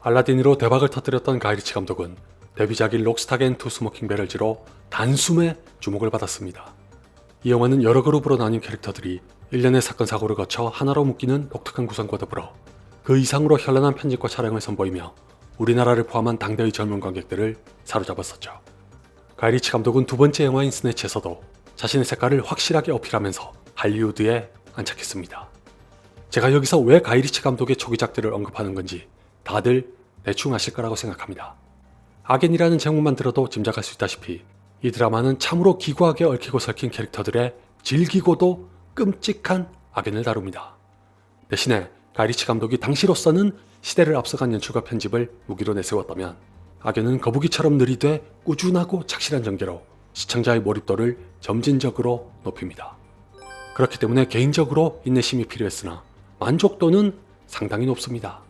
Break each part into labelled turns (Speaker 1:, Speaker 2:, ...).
Speaker 1: 알라딘으로 대박을 터뜨렸던 가이리치 감독은 데뷔작인 록스타 앤 투 스모킹 배럴즈로 단숨에 주목을 받았습니다. 이 영화는 여러 그룹으로 나뉜 캐릭터들이 일련의 사건 사고를 거쳐 하나로 묶이는 독특한 구성과 더불어 그 이상으로 현란한 편집과 촬영을 선보이며 우리나라를 포함한 당대의 젊은 관객들을 사로잡았었죠. 가이리치 감독은 두 번째 영화인 스네치에서도 자신의 색깔을 확실하게 어필하면서 할리우드에 안착했습니다. 제가 여기서 왜 가이리치 감독의 초기작들을 언급하는 건지 다들 대충 아실 거라고 생각합니다. 악엔이라는 제목만 들어도 짐작할 수 있다시피 이 드라마는 참으로 기구하게 얽히고 설킨 캐릭터들의 질기고도 끔찍한 악엔을 다룹니다. 대신에 가이리치 감독이 당시로서는 시대를 앞서간 연출과 편집을 무기로 내세웠다면 악연은 거북이처럼 느리되 꾸준하고 착실한 전개로 시청자의 몰입도를 점진적으로 높입니다. 그렇기 때문에 개인적으로 인내심이 필요했으나 만족도는 상당히 높습니다.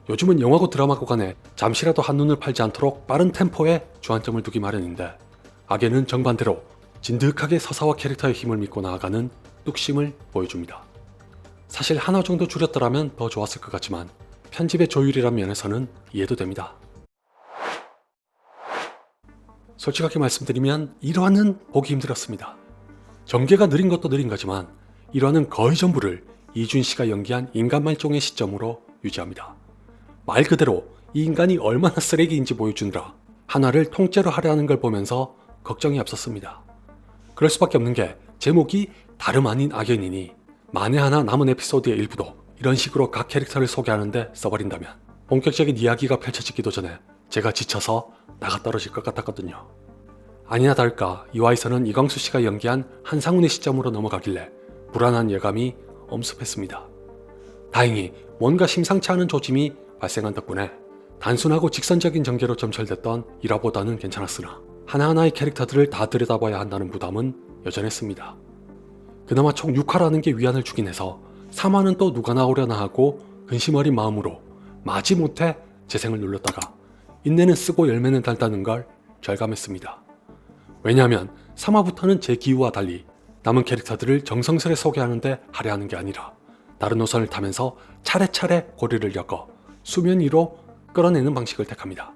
Speaker 1: 요즘은 영화고 드라마고 간에 잠시라도 한눈을 팔지 않도록 빠른 템포에 주안점을 두기 마련인데 악연은 정반대로 진득하게 서사와 캐릭터의 힘을 믿고 나아가는 뚝심을 보여줍니다. 사실 하나 정도 줄였더라면 더 좋았을 것 같지만 편집의 조율이란 면에서는 이해도 됩니다. 솔직하게 말씀드리면 1화는 보기 힘들었습니다. 전개가 느린 것도 느린 거지만 1화는 거의 전부를 이준 씨가 연기한 인간말종의 시점으로 유지합니다. 말 그대로 이 인간이 얼마나 쓰레기인지 보여주느라 하나를 통째로 하려는 걸 보면서 걱정이 앞섰습니다. 그럴 수밖에 없는 게 제목이 다름 아닌 악연이니 만에 하나 남은 에피소드의 일부도 이런 식으로 각 캐릭터를 소개하는데 써버린다면 본격적인 이야기가 펼쳐지기도 전에 제가 지쳐서 나가 떨어질 것 같았거든요. 아니나 다를까 이화에서는 이광수 씨가 연기한 한상훈의 시점으로 넘어가길래 불안한 예감이 엄습했습니다. 다행히 뭔가 심상치 않은 조짐이 발생한 덕분에 단순하고 직선적인 전개로 점철됐던 1화보다는 괜찮았으나 하나하나의 캐릭터들을 다 들여다봐야 한다는 부담은 여전했습니다. 그나마 총 6화라는 게 위안을 주긴 해서 3화는 또 누가 나오려나 하고 근심 어린 마음으로 마지못해 재생을 눌렀다가 인내는 쓰고 열매는 달다는 걸 절감했습니다. 왜냐하면 3화부터는 제 기호와 달리 남은 캐릭터들을 정성스레 소개하는데 할애하는 게 아니라 다른 노선을 타면서 차례차례 고리를 엮어 수면 위로 끌어내는 방식을 택합니다.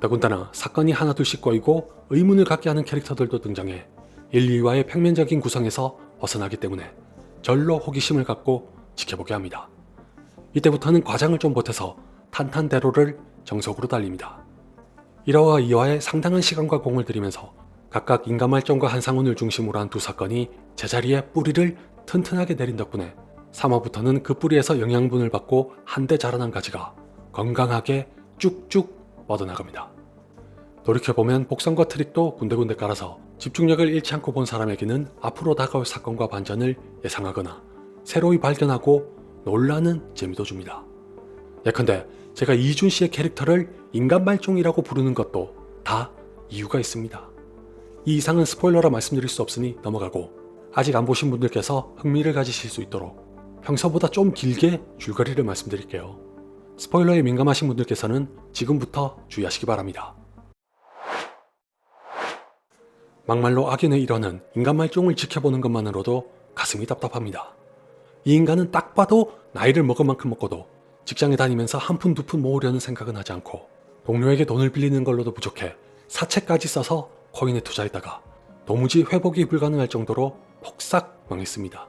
Speaker 1: 더군다나 사건이 하나둘씩 꼬이고 의문을 갖게 하는 캐릭터들도 등장해 1, 2화의 평면적인 구성에서 벗어나기 때문에 절로 호기심을 갖고 지켜보게 합니다. 이때부터는 과장을 좀 보태서 탄탄대로를 정석으로 달립니다. 1화와 2화에 상당한 시간과 공을 들이면서 각각 인간말종과 한상훈을 중심으로 한 두 사건이 제자리에 뿌리를 튼튼하게 내린 덕분에 3화부터는 그 뿌리에서 영양분을 받고 한데 자라난 가지가 건강하게 쭉쭉 뻗어나갑니다. 돌이켜보면 복선과 트릭도 군데군데 깔아서 집중력을 잃지 않고 본 사람에게는 앞으로 다가올 사건과 반전을 예상하거나 새로이 발견하고 놀라는 재미도 줍니다. 예컨대 제가 이준 씨의 캐릭터를 인간말종이라고 부르는 것도 다 이유가 있습니다. 이 이상은 스포일러라 말씀드릴 수 없으니 넘어가고 아직 안 보신 분들께서 흥미를 가지실 수 있도록 평소보다 좀 길게 줄거리를 말씀드릴게요. 스포일러에 민감하신 분들께서는 지금부터 주의하시기 바랍니다. 막말로 악연의 일원은 인간말종을 지켜보는 것만으로도 가슴이 답답합니다. 이 인간은 딱 봐도 나이를 먹은 만큼 먹고도 직장에 다니면서 한 푼 두 푼 모으려는 생각은 하지 않고 동료에게 돈을 빌리는 걸로도 부족해 사채까지 써서 코인에 투자했다가 도무지 회복이 불가능할 정도로 폭삭 망했습니다.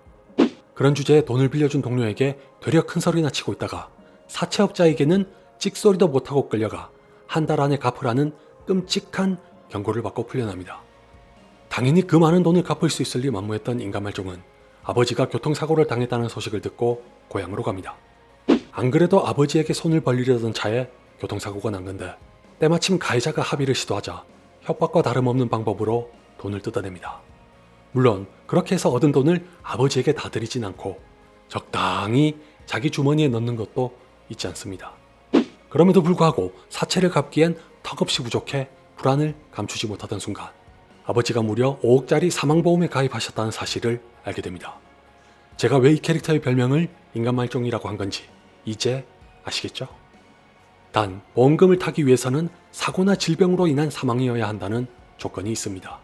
Speaker 1: 그런 주제에 돈을 빌려준 동료에게 되려 큰 소리나 치고 있다가 사채업자에게는 찍소리도 못하고 끌려가 한 달 안에 갚으라는 끔찍한 경고를 받고 풀려납니다. 당연히 그 많은 돈을 갚을 수 있을 리 만무했던 인간말종은 아버지가 교통사고를 당했다는 소식을 듣고 고향으로 갑니다. 안 그래도 아버지에게 손을 벌리려던 차에 교통사고가 난 건데 때마침 가해자가 합의를 시도하자 협박과 다름없는 방법으로 돈을 뜯어냅니다. 물론 그렇게 해서 얻은 돈을 아버지에게 다 드리진 않고 적당히 자기 주머니에 넣는 것도 잊지 않습니다. 그럼에도 불구하고 사채를 갚기엔 턱없이 부족해 불안을 감추지 못하던 순간 아버지가 무려 5억짜리 사망보험에 가입하셨다는 사실을 알게 됩니다. 제가 왜 이 캐릭터의 별명을 인간말종이라고 한 건지 이제 아시겠죠? 단 보험금을 타기 위해서는 사고나 질병으로 인한 사망이어야 한다는 조건이 있습니다.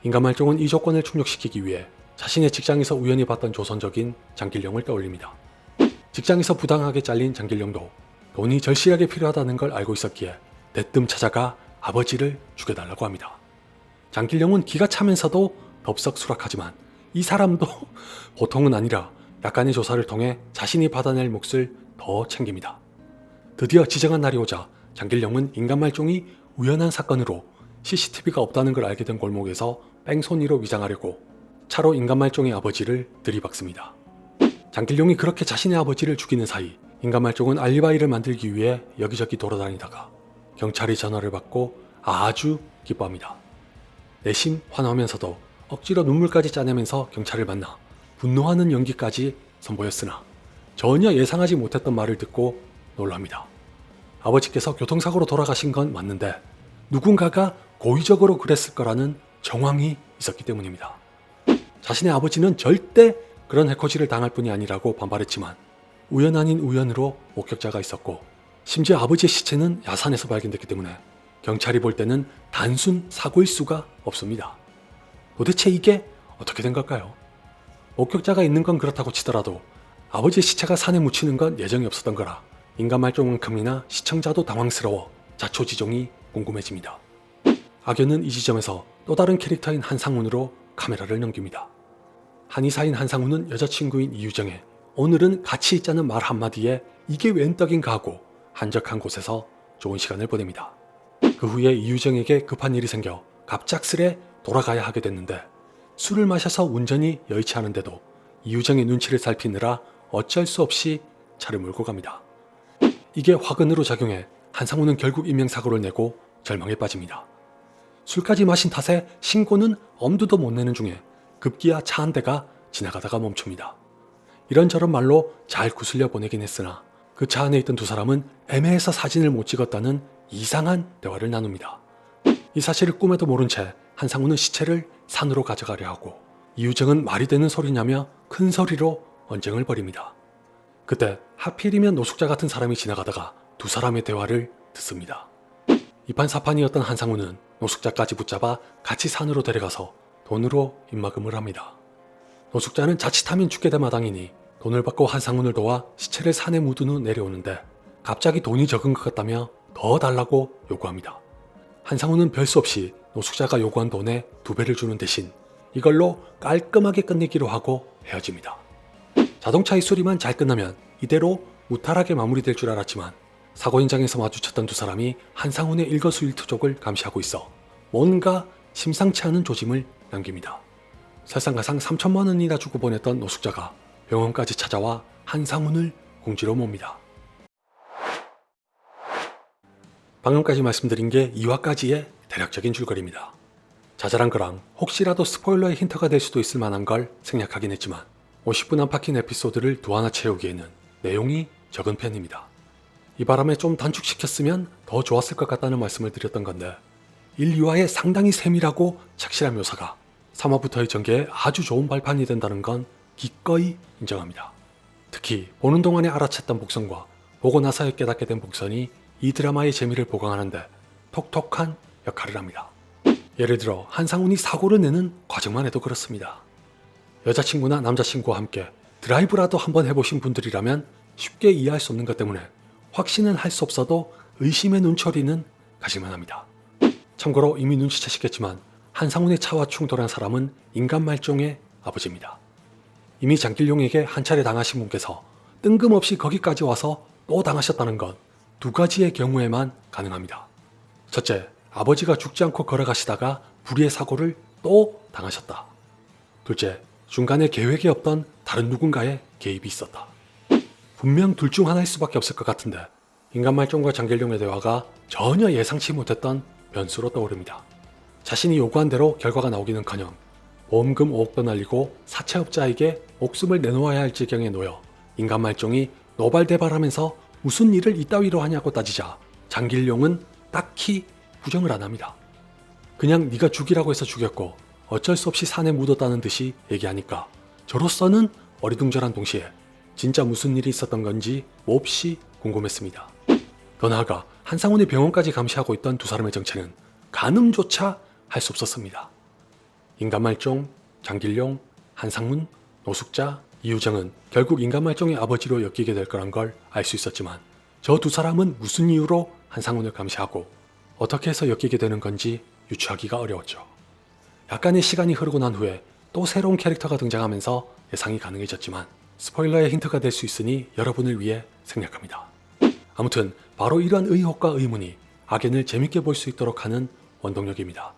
Speaker 1: 인간말종은 이 조건을 충족시키기 위해 자신의 직장에서 우연히 봤던 조선적인 장길령을 떠올립니다. 직장에서 부당하게 잘린 장길령도 돈이 절실하게 필요하다는 걸 알고 있었기에 대뜸 찾아가 아버지를 죽여달라고 합니다. 장길영은 기가 차면서도 덥석 수락하지만 이 사람도 보통은 아니라 약간의 조사를 통해 자신이 받아낼 몫을 더 챙깁니다. 드디어 지정한 날이 오자 장길영은 인간말종이 우연한 사건으로 CCTV가 없다는 걸 알게 된 골목에서 뺑소니로 위장하려고 차로 인간말종의 아버지를 들이박습니다. 장길영이 그렇게 자신의 아버지를 죽이는 사이 인간말종은 알리바이를 만들기 위해 여기저기 돌아다니다가 경찰이 전화를 받고 아주 기뻐합니다. 내심 환호하면서도 억지로 눈물까지 짜내면서 경찰을 만나 분노하는 연기까지 선보였으나 전혀 예상하지 못했던 말을 듣고 놀랍니다. 아버지께서 교통사고로 돌아가신 건 맞는데 누군가가 고의적으로 그랬을 거라는 정황이 있었기 때문입니다. 자신의 아버지는 절대 그런 해코지를 당할 뿐이 아니라고 반발했지만 우연 아닌 우연으로 목격자가 있었고 심지어 아버지의 시체는 야산에서 발견됐기 때문에 경찰이 볼 때는 단순 사고일 수가 없습니다. 도대체 이게 어떻게 된 걸까요? 목격자가 있는 건 그렇다고 치더라도 아버지의 시체가 산에 묻히는 건 예정이 없었던 거라 인간말종만큼이나 시청자도 당황스러워 자초지종이 궁금해집니다. 악연은 이 지점에서 또 다른 캐릭터인 한상훈으로 카메라를 넘깁니다. 한의사인 한상훈은 여자친구인 이유정에 오늘은 같이 있자는 말 한마디에 이게 웬 떡인가 하고 한적한 곳에서 좋은 시간을 보냅니다. 그 후에 이유정에게 급한 일이 생겨 갑작스레 돌아가야 하게 됐는데 술을 마셔서 운전이 여의치 않은데도 이유정의 눈치를 살피느라 어쩔 수 없이 차를 몰고 갑니다. 이게 화근으로 작용해 한상훈은 결국 인명사고를 내고 절망에 빠집니다. 술까지 마신 탓에 신고는 엄두도 못 내는 중에 급기야 차 한 대가 지나가다가 멈춥니다. 이런저런 말로 잘 구슬려 보내긴 했으나 그 차 안에 있던 두 사람은 애매해서 사진을 못 찍었다는 이상한 대화를 나눕니다. 이 사실을 꿈에도 모른 채 한상훈은 시체를 산으로 가져가려 하고 이유정은 말이 되는 소리냐며 큰 소리로 언쟁을 벌입니다. 그때 하필이면 노숙자 같은 사람이 지나가다가 두 사람의 대화를 듣습니다. 이판사판이었던 한상훈은 노숙자까지 붙잡아 같이 산으로 데려가서 돈으로 입막음을 합니다. 노숙자는 자칫하면 죽게 될 마당이니 돈을 받고 한상훈을 도와 시체를 산에 묻은 후 내려오는데 갑자기 돈이 적은 것 같다며 더 달라고 요구합니다. 한상훈은 별 수 없이 노숙자가 요구한 돈의 2배를 주는 대신 이걸로 깔끔하게 끝내기로 하고 헤어집니다. 자동차의 수리만 잘 끝나면 이대로 무탈하게 마무리될 줄 알았지만 사고 현장에서 마주쳤던 두 사람이 한상훈의 일거수일투족을 감시하고 있어 뭔가 심상치 않은 조짐을 남깁니다. 설상가상 3천만 원이나 주고 보냈던 노숙자가 병원까지 찾아와 한상훈을 궁지로 몹니다. 방금까지 말씀드린 게 2화까지의 대략적인 줄거리입니다. 자잘한 거랑 혹시라도 스포일러의 힌트가 될 수도 있을 만한 걸 생략하긴 했지만 50분 안팎인 에피소드를 2화나 채우기에는 내용이 적은 편입니다. 이 바람에 좀 단축시켰으면 더 좋았을 것 같다는 말씀을 드렸던 건데 1, 2화에 상당히 세밀하고 착실한 묘사가 3화부터의 전개에 아주 좋은 발판이 된다는 건 기꺼이 인정합니다. 특히 보는 동안에 알아챘던 복선과 보고 나서 깨닫게 된 복선이 이 드라마의 재미를 보강하는데 톡톡한 역할을 합니다. 예를 들어 한상훈이 사고를 내는 과정만 해도 그렇습니다. 여자친구나 남자친구와 함께 드라이브라도 한번 해보신 분들이라면 쉽게 이해할 수 없는 것 때문에 확신은 할 수 없어도 의심의 눈초리는 가실만 합니다. 참고로 이미 눈치채시겠지만 한상훈의 차와 충돌한 사람은 인간말종의 아버지입니다. 이미 장길용에게 한 차례 당하신 분께서 뜬금없이 거기까지 와서 또 당하셨다는 건 2가지의 경우에만 가능합니다. 첫째, 아버지가 죽지 않고 걸어가시다가 불의의 사고를 또 당하셨다. 둘째, 중간에 계획이 없던 다른 누군가의 개입이 있었다. 분명 둘 중 하나일 수밖에 없을 것 같은데 인간말종과 장길용의 대화가 전혀 예상치 못했던 변수로 떠오릅니다. 자신이 요구한 대로 결과가 나오기는커녕 보험금 5억도 날리고 사채업자에게 목숨을 내놓아야 할 지경에 놓여 인간말종이 노발대발하면서 무슨 일을 이따위로 하냐고 따지자 장길용은 딱히 부정을 안 합니다. 그냥 네가 죽이라고 해서 죽였고 어쩔 수 없이 산에 묻었다는 듯이 얘기하니까 저로서는 어리둥절한 동시에 진짜 무슨 일이 있었던 건지 몹시 궁금했습니다. 더 나아가 한상훈의 병원까지 감시하고 있던 두 사람의 정체는 가늠조차 할 수 없었습니다. 인간말종, 장길용, 한상훈, 노숙자, 이유정은 결국 인간말종의 아버지로 엮이게 될 거란 걸 알 수 있었지만 저 두 사람은 무슨 이유로 한상훈을 감시하고 어떻게 해서 엮이게 되는 건지 유추하기가 어려웠죠. 약간의 시간이 흐르고 난 후에 또 새로운 캐릭터가 등장하면서 예상이 가능해졌지만 스포일러의 힌트가 될 수 있으니 여러분을 위해 생략합니다. 아무튼 바로 이런 의혹과 의문이 악연을 재밌게 볼 수 있도록 하는 원동력입니다.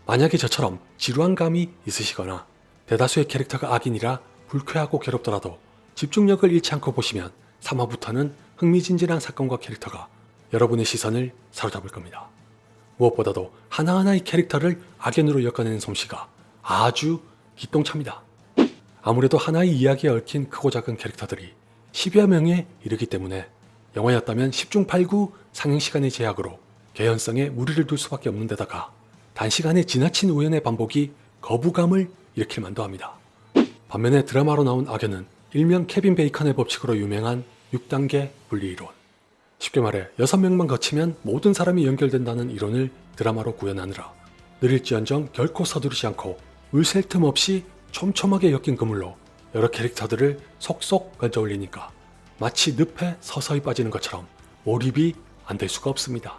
Speaker 1: 만약에 저처럼 지루한 감이 있으시거나 대다수의 캐릭터가 악인이라 불쾌하고 괴롭더라도 집중력을 잃지 않고 보시면 3화부터는 흥미진진한 사건과 캐릭터가 여러분의 시선을 사로잡을 겁니다. 무엇보다도 하나하나의 캐릭터를 악연으로 엮어내는 솜씨가 아주 기똥차입니다. 아무래도 하나의 이야기에 얽힌 크고 작은 캐릭터들이 10여 명에 이르기 때문에 영화였다면 10중 8구 상영시간의 제약으로 개연성에 무리를 둘 수밖에 없는 데다가 단시간에 지나친 우연의 반복이 거부감을 일으킬 만도 합니다. 반면에 드라마로 나온 악연은 일명 케빈 베이컨의 법칙으로 유명한 6단계 분리이론. 쉽게 말해 6명만 거치면 모든 사람이 연결된다는 이론을 드라마로 구현하느라 느릴지언정 결코 서두르지 않고 물샐 틈 없이 촘촘하게 엮인 그물로 여러 캐릭터들을 속속 건져 올리니까 마치 늪에 서서히 빠지는 것처럼 몰입이 안 될 수가 없습니다.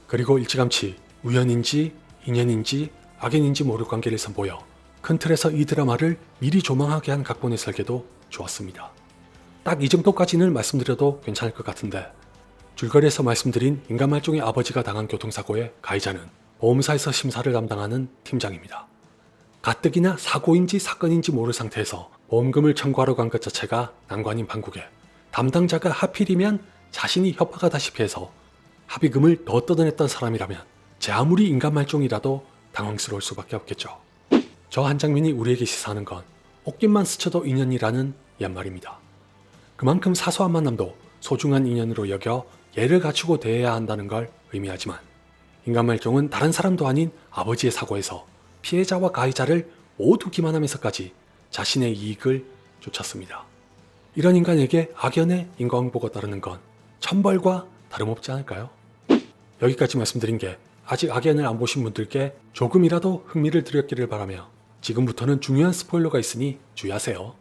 Speaker 1: 그리고 일찌감치 우연인지 인연인지 악연인지 모를 관계를 선보여 큰 틀에서 이 드라마를 미리 조망하게 한 각본의 설계도 좋았습니다. 딱 이 정도까지는 말씀드려도 괜찮을 것 같은데 줄거리에서 말씀드린 인간말종의 아버지가 당한 교통사고의 가해자는 보험사에서 심사를 담당하는 팀장입니다. 가뜩이나 사고인지 사건인지 모를 상태에서 보험금을 청구하러 간 것 자체가 난관인 판국에 담당자가 하필이면 자신이 협박하다시피 해서 합의금을 더 뜯어냈던 사람이라면 제 아무리 인간말종이라도 당황스러울 수밖에 없겠죠. 저 한 장면이 우리에게 시사하는 건 옷깃만 스쳐도 인연이라는 옛말입니다. 그만큼 사소한 만남도 소중한 인연으로 여겨 예를 갖추고 대해야 한다는 걸 의미하지만 인간말종은 다른 사람도 아닌 아버지의 사고에서 피해자와 가해자를 모두 기만하면서까지 자신의 이익을 쫓았습니다. 이런 인간에게 악연의 인과응보가 따르는 건 천벌과 다름없지 않을까요? 여기까지 말씀드린 게 아직 악연을 안 보신 분들께 조금이라도 흥미를 드렸기를 바라며 지금부터는 중요한 스포일러가 있으니 주의하세요.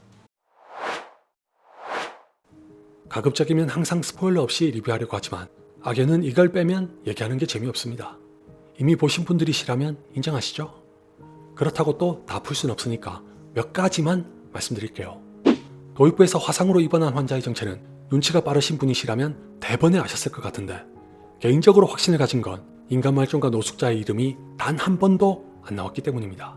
Speaker 1: 가급적이면 항상 스포일러 없이 리뷰하려고 하지만 악연은 이걸 빼면 얘기하는 게 재미없습니다. 이미 보신 분들이시라면 인정하시죠? 그렇다고 또 다 풀 순 없으니까 몇 가지만 말씀드릴게요. 도입부에서 화상으로 입원한 환자의 정체는 눈치가 빠르신 분이시라면 대번에 아셨을 것 같은데 개인적으로 확신을 가진 건 인간말종과 노숙자의 이름이 단 한 번도 안 나왔기 때문입니다.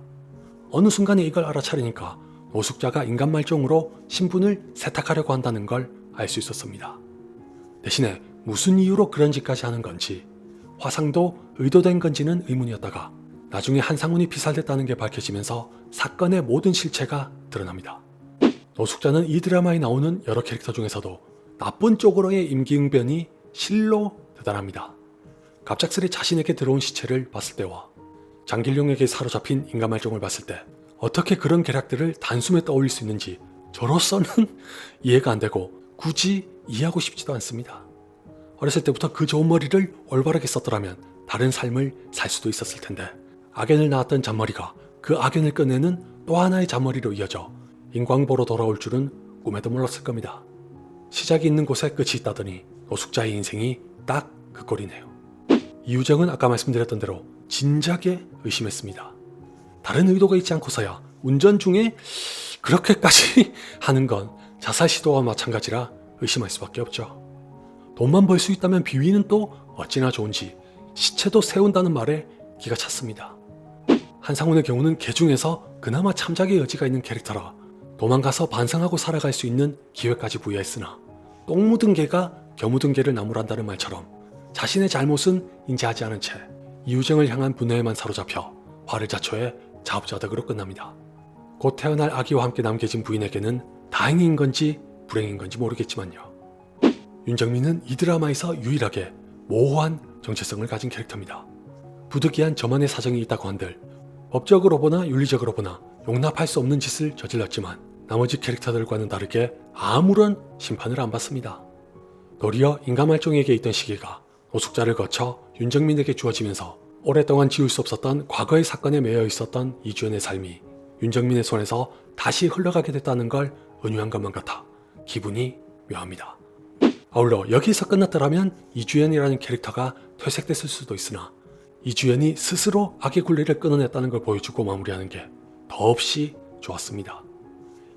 Speaker 1: 어느 순간에 이걸 알아차리니까 노숙자가 인간말종으로 신분을 세탁하려고 한다는 걸 알 수 있었습니다. 대신에 무슨 이유로 그런 짓까지 하는 건지 화상도 의도된 건지는 의문이었다가 나중에 한상훈이 피살됐다는 게 밝혀지면서 사건의 모든 실체가 드러납니다. 노숙자는 이 드라마에 나오는 여러 캐릭터 중에서도 나쁜 쪽으로의 임기응변이 실로 대단합니다. 갑작스레 자신에게 들어온 시체를 봤을 때와 장길용에게 사로잡힌 인간말종을 봤을 때 어떻게 그런 계략들을 단숨에 떠올릴 수 있는지 저로서는 이해가 안 되고 굳이 이해하고 싶지도 않습니다. 어렸을 때부터 그 좋은 머리를 올바르게 썼더라면 다른 삶을 살 수도 있었을 텐데 악연을 낳았던 잔머리가 그 악연을 꺼내는 또 하나의 잔머리로 이어져 인광보로 돌아올 줄은 꿈에도 몰랐을 겁니다. 시작이 있는 곳에 끝이 있다더니 노숙자의 인생이 딱 그 꼴이네요. 이유정은 아까 말씀드렸던 대로 진작에 의심했습니다. 다른 의도가 있지 않고서야 운전 중에 그렇게까지 하는 건 자살 시도와 마찬가지라 의심할 수밖에 없죠. 돈만 벌 수 있다면 비위는 또 어찌나 좋은지 시체도 세운다는 말에 기가 찼습니다. 한상훈의 경우는 개 중에서 그나마 참작의 여지가 있는 캐릭터라 도망가서 반성하고 살아갈 수 있는 기회까지 부여했으나 똥 묻은 개가 겨 묻은 개를 나무란다는 말처럼 자신의 잘못은 인지하지 않은 채 이유정을 향한 분노에만 사로잡혀 화를 자초해 자업자득으로 끝납니다. 곧 태어날 아기와 함께 남겨진 부인에게는 다행인 건지 불행인 건지 모르겠지만요. 윤정민은 이 드라마에서 유일하게 모호한 정체성을 가진 캐릭터입니다. 부득이한 저만의 사정이 있다고 한들 법적으로 보나 윤리적으로 보나 용납할 수 없는 짓을 저질렀지만 나머지 캐릭터들과는 다르게 아무런 심판을 안 받습니다. 도리어 인간말종에게 있던 시기가 노숙자를 거쳐 윤정민에게 주어지면서 오랫동안 지울 수 없었던 과거의 사건에 매여 있었던 이주연의 삶이 윤정민의 손에서 다시 흘러가게 됐다는 걸 은유한 것만 같아 기분이 묘합니다. 아울러 여기서 끝났더라면 이주연이라는 캐릭터가 퇴색됐을 수도 있으나 이주연이 스스로 악의 굴레를 끊어냈다는 걸 보여주고 마무리하는 게 더없이 좋았습니다.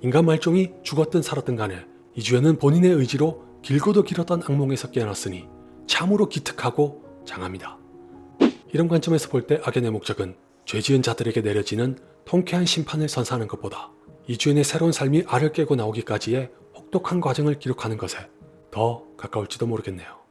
Speaker 1: 인간 말종이 죽었든 살았든 간에 이주연은 본인의 의지로 길고도 길었던 악몽에서 깨어났으니 참으로 기특하고 장합니다. 이런 관점에서 볼 때 악연의 목적은 죄 지은 자들에게 내려지는 통쾌한 심판을 선사하는 것보다 이주연의 새로운 삶이 알을 깨고 나오기까지의 혹독한 과정을 기록하는 것에 더 가까울지도 모르겠네요.